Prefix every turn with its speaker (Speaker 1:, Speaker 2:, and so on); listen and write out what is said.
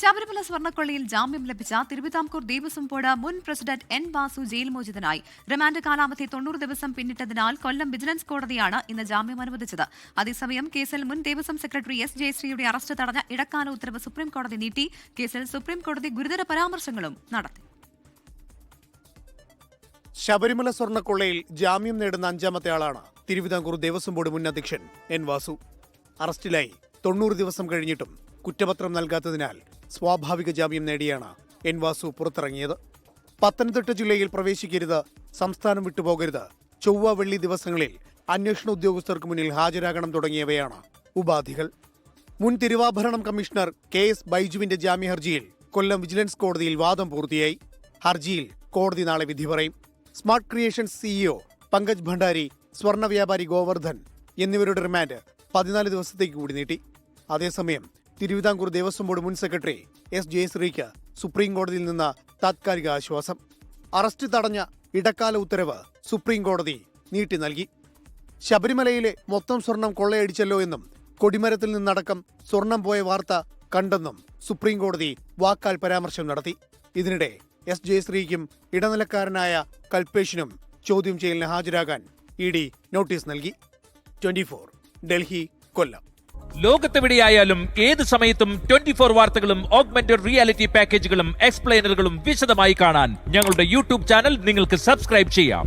Speaker 1: ശബരിമല സ്വർണ്ണക്കൊള്ളയിൽ ജാമ്യം ലഭിച്ച തിരുവിതാംകൂർ ദേവസ്വം ബോർഡ് മുൻ പ്രസിഡന്റ് എൻ വാസു ജയിൽ മോചിതനായി. റിമാൻഡ് കാലാവധി 90 ദിവസം പിന്നിട്ടതിനാൽ കൊല്ലം വിജിലൻസ് കോടതിയാണ് ഇന്ന് ജാമ്യം അനുവദിച്ചത്. അതേസമയം കേസിൽ മുൻ ദേവസ്വം സെക്രട്ടറി എസ് ജയശ്രീയുടെ അറസ്റ്റ് തടഞ്ഞ ഇടക്കാല ഉത്തരവ് സുപ്രീംകോടതി നീട്ടി. കേസിൽ സുപ്രീംകോടതി ഗുരുതര പരാമർശങ്ങളും നടത്തി.
Speaker 2: ശബരിമല സ്വർണ്ണക്കൊള്ളയിൽ ജാമ്യം നേടുന്ന അഞ്ചാമത്തെ ആളാണ് തിരുവിതാംകൂർ ദേവസ്വം ബോർഡ് മുൻ അധ്യക്ഷൻ എൻ വാസു. അറസ്റ്റിലായി 90 ദിവസം കഴിഞ്ഞിട്ടും കുറ്റപത്രം നൽകാത്തതിനാൽ സ്വാഭാവിക ജാമ്യം നേടിയാണ് എൻ വാസു പുറത്തിറങ്ങിയത്. പത്തനംതിട്ട ജില്ലയിൽ പ്രവേശിക്കരുത്, സംസ്ഥാനം വിട്ടുപോകരുത്, ചൊവ്വ വെള്ളി ദിവസങ്ങളിൽ അന്വേഷണ ഉദ്യോഗസ്ഥർക്ക് മുന്നിൽ ഹാജരാകണം തുടങ്ങിയവയാണ് ഉപാധികൾ. മുൻ തിരുവാഭരണം കമ്മീഷണർ കെ എസ് ബൈജുവിന്റെ ജാമ്യഹർജിയിൽ കൊല്ലം വിജിലൻസ് കോടതിയിൽ വാദം പൂർത്തിയായി. ഹർജിയിൽ കോടതി നാളെ വിധി പറയും. Smart creations CEO Pankaj Bhandari, സ്വർണ്ണ വ്യാപാരി ഗോവർദ്ധൻ എന്നിവരുടെ റിമാൻഡ് 14 ദിവസത്തേക്ക് കൂടി നീട്ടി. അതേസമയം തിരുവിതാംകൂർ ദേവസ്വം ബോർഡ് മുൻ സെക്രട്ടറി എസ് ജയശ്രീക്ക് സുപ്രീം കോടതിയിൽ നിന്ന് താത്കാലിക ആശ്വാസം. അറസ്റ്റ് തടഞ്ഞ ഇടക്കാല ഉത്തരവ് സുപ്രീം കോടതി നീട്ടി നൽകി. ശബരിമലയിലെ മൊത്തം സ്വർണം കൊള്ളയടിച്ചല്ലോ എന്നും കൊടിമരത്തിൽ നിന്നടക്കം സ്വർണം പോയ വാർത്ത കണ്ടെന്നും സുപ്രീം കോടതി വാക്കാൽ പരാമർശം നടത്തി. ഇതിനിടെ എസ് ജയശ്രീക്കും ഇടനിലക്കാരനായ കൽപേഷിനും ചോദ്യം ചെയ്യലിന് ഹാജരാകാൻ ഇഡി നോട്ടീസ് നൽകി. 24 ഡൽഹി, കൊല്ലം.
Speaker 3: ലോകത്തെവിടെയായാലും ഏത് സമയത്തും 24 വാർത്തകളും ഓഗ്മെന്റഡ് റിയാലിറ്റി പാക്കേജുകളും എക്സ്പ്ലെയിനറുകളും വിശദമായി കാണാൻ ഞങ്ങളുടെ യൂട്യൂബ് ചാനൽ നിങ്ങൾക്ക് സബ്സ്ക്രൈബ് ചെയ്യാം.